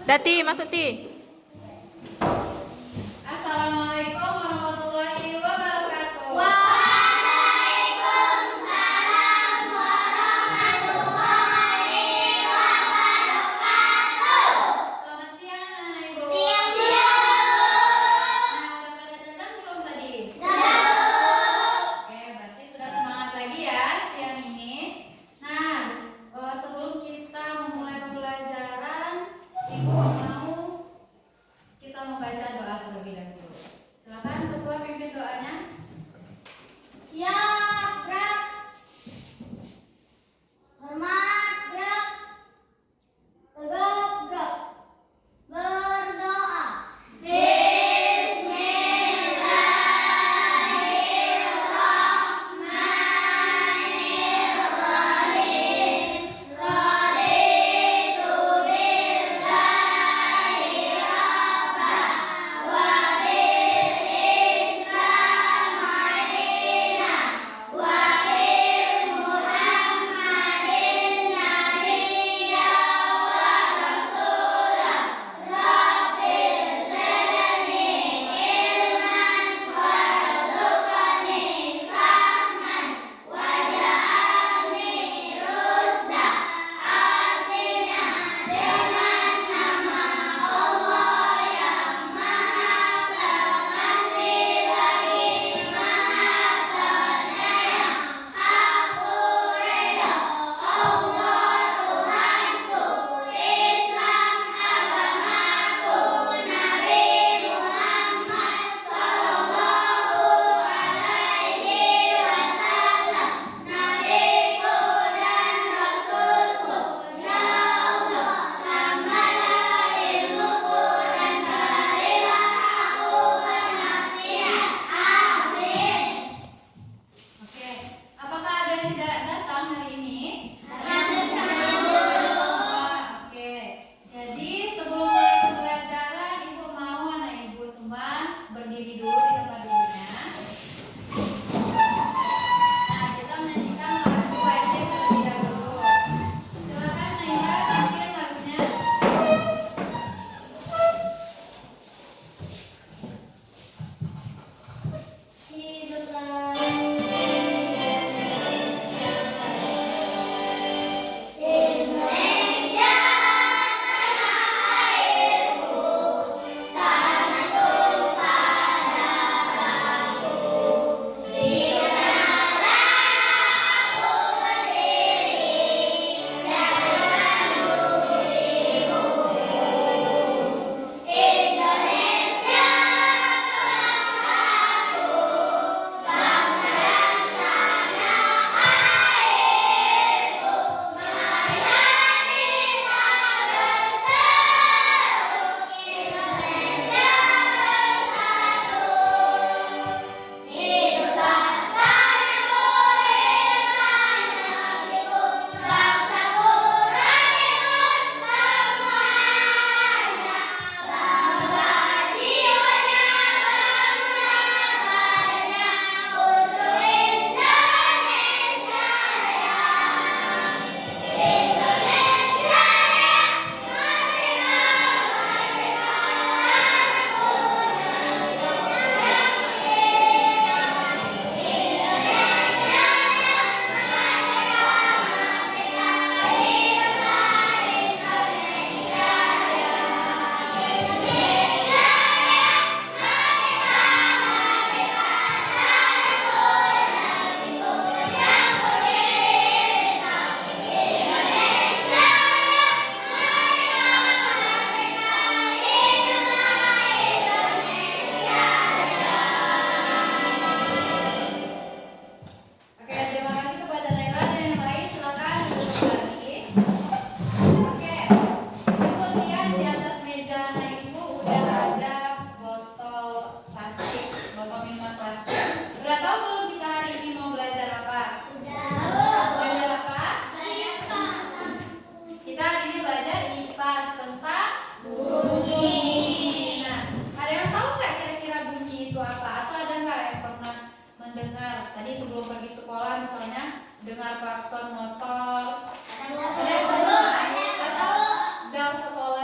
Dati, masuk Ti. Assalamualaikum warahmatullahi wabarakatuh. Waalaikumsalam warahmatullahi wabarakatuh. Selamat siang anak ibu. Siang-siang. Nah, udah pada jajan belum tadi? Oke, berarti sudah semangat lagi ya siang ini. Nah, sebelum kita memulai pembelajaran, ibu kita mau baca doa terlebih dahulu. Silakan ketua pimpin doanya. Siap, gerak. Hormat, gerak. Tegap, gerak. Berdoa. Bismillahirrahmanirrahim. Raditu billahi rabban wa bil Islam dinan wa bil Muhammadin nabiyya wa rasulah. Rabbil zidni ilman warzuqni fahman waj'alni rusda. Artinya dengan nama Allah yang Maha Pengasih lagi Maha Penyayang. Aku ridho Allah Tuhanku, Islam agamaku, Nabi Muhammad sallallahu alaihi wasallam, nabiku dan rasulku. Ya Allah, tambahlah ilmuku dan berilah aku pengertian. Amin. Oke, apakah ada yang tidak datang hari ini? Oke, jadi sebelum mulai pembelajaran, ibu mau anak ibu semua berdiri dulu di tempat duduknya. Nah, kita menyanyikan lagu wajib terlebih dahulu. Silakan Naima tampil lagunya. Indonesia tanah airku, tanah tumpah darahku. Di sanalah aku berdiri, menyatakan dirimu. Indonesia bangsaku, bangsa dan tanah airku. Marilah kita berseru, Indonesia bersatu. Hiduplah tanahku, hiduplah negeriku, bangsaku, rakyatku semuanya. Bangga jiwanya, bangga badannya, untuk Indonesia Raya. Indonesia Raya, merdeka, merdeka, tanahku negeriku yang merdeka. Indonesia Raya, merdeka, merdeka, hiduplah Indonesia Raya. Indonesia Raya, merdeka, merdeka, tanahku negeriku yang merdeka. Indonesia Raya, merdeka, merdeka, hiduplah Indonesia Oke, terima kasih kepada Naila dan yang lain. Silakan duduk lagi. Oke, ibu lihat di atas meja anak ibu udah ada botol plastik, botol minuman plastik. Udah tahu belum kita hari ini mau belajar apa? Belajar apa? Kita hari ini belajar IPAS tentang bunyi. Nah, ada yang tahu nggak kira-kira bunyi itu apa? Atau ada nggak yang pernah mendengar tadi sebelum pergi sekolah misalnya dengar klakson motor? Ada yang pernah? Atau bel sekolah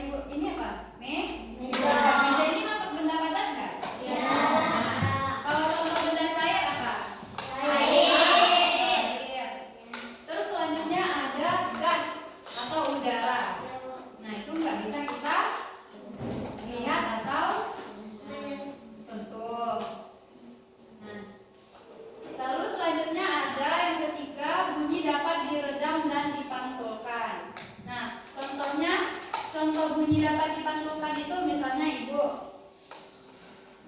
Ibu? Ini apa? Meja. Meja ini masuk benda padat nggak? Ya. Kalau contoh benda cair apa? Air. Air. Terus selanjutnya ada gas atau udara. Nah itu nggak bisa kita lihat atau sentuh. Nah, lalu selanjutnya ada yang ketiga, bunyi dapat diredam dan dipantulkan. Nah, contoh bunyi dapat dipantulkan itu misalnya Ibu.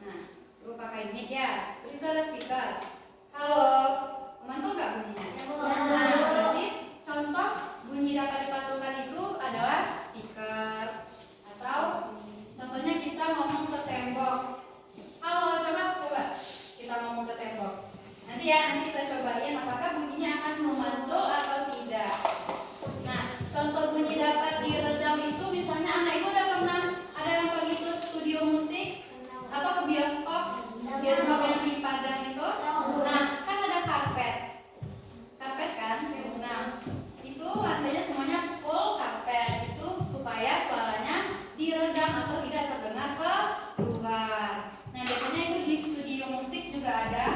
Nah, Ibu pakai mic ya. Terus itu ada speaker. Halo, memantul nggak bunyinya? Nah, berarti contoh bunyi dapat dipantulkan itu adalah speaker. Atau contohnya kita ngomong ke tembok. Halo, coba kita ngomong ke tembok. Nanti kita cobain apakah bunyinya akan memantul atau tidak. Nah, contoh bunyi dapat diredam itu misalnya anak Ibu udah pernah ada yang pergi ke studio musik atau ke bioskop yang di Padang itu. Nah, kan ada karpet kan. Nah, itu lantainya semuanya full karpet itu supaya suaranya diredam atau tidak terdengar ke luar. Nah, biasanya itu di studio musik juga ada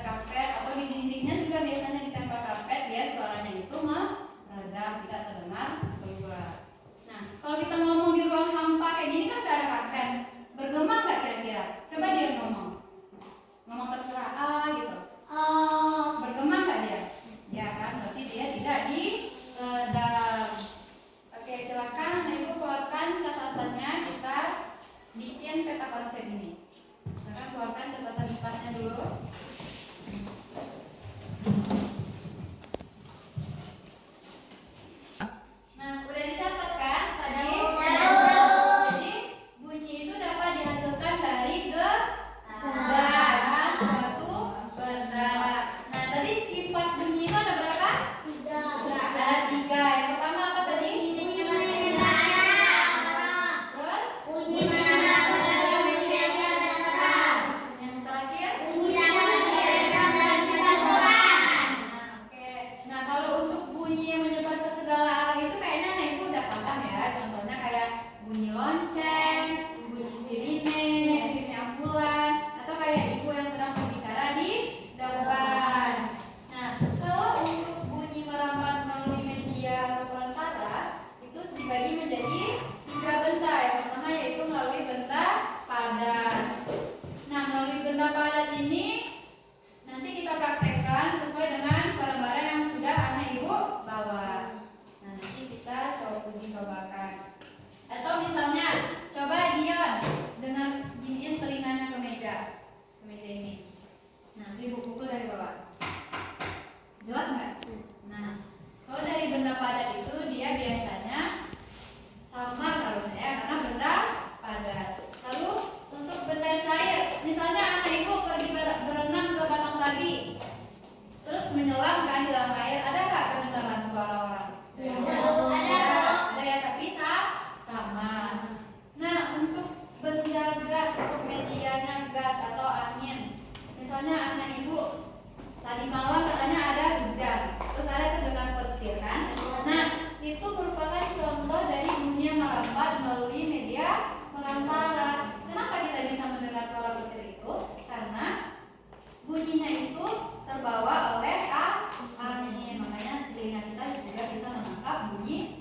karpet atau di dindingnya juga biasanya ditempel karpet biar suaranya itu meredam, tidak terdengar keluar. Nah, kalau kita ngomong di ruang hampa kayak gini kan gak ada karpet, bergema nggak kira-kira? Coba dia ngomong terserah gitu. Bergema nggak dia? Ya kan, berarti dia tidak diredam. Oke, silakan Ibu keluarkan catatannya, kita bikin peta konsep ini. Silakan keluarkan catatan IPAS-nya dulu. Nah, udah dicatat kan tadi? Jadi bunyi itu dapat dihasilkan dari gerakan suatu benda. Nah, tadi sifat bunyi itu ada berapa? Ada 3. Yang pertama apa tadi? Terus? Yang terakhir? Nah, oke. Nah, kalau untuk bunyi yang menyebar ke segala arah itu kayaknya anak Ibu udah paham ya. Contohnya kayak bunyi lonceng, bunyi sirine ambulan, atau kayak Ibu yang sedang berbicara di depan. Nah, kalau untuk bunyi merambat melalui media atau perantara itu dibagi menjadi 3 benda. Yang pertama yaitu melalui benda padat. Nah, melalui benda padat ini nanti kita praktekkan sesuai dengan barang-barang yang sudah anak Ibu bawa. Nah, nanti kita cobakan. Atau misalnya coba Dion dengan giniin telinganya ke meja ini. Nah, Ibu pukul dari bawah. Jelas nggak? Nah, kalau dari benda padat itu dia biasanya samar harusnya ya, karena benda padat. Lalu untuk benda cair, misalnya anak Ibu pergi berenang ke Batang Tadi, terus menyelam kan di dalam air, ada nggak kedengaran suara orang? Ada ya, tapi sama. Nah, untuk benda gas, untuk medianya gas atau angin, misalnya anak Ibu tadi malam katanya ada hujan, terus ada terdengar petir kan? Nah, itu merupakan contoh dari bunyi yang merambat melalui media perantara. Kenapa kita bisa mendengar suara petir itu? Karena bunyinya itu terbawa oleh angin, makanya telinga kita juga bisa menangkap bunyi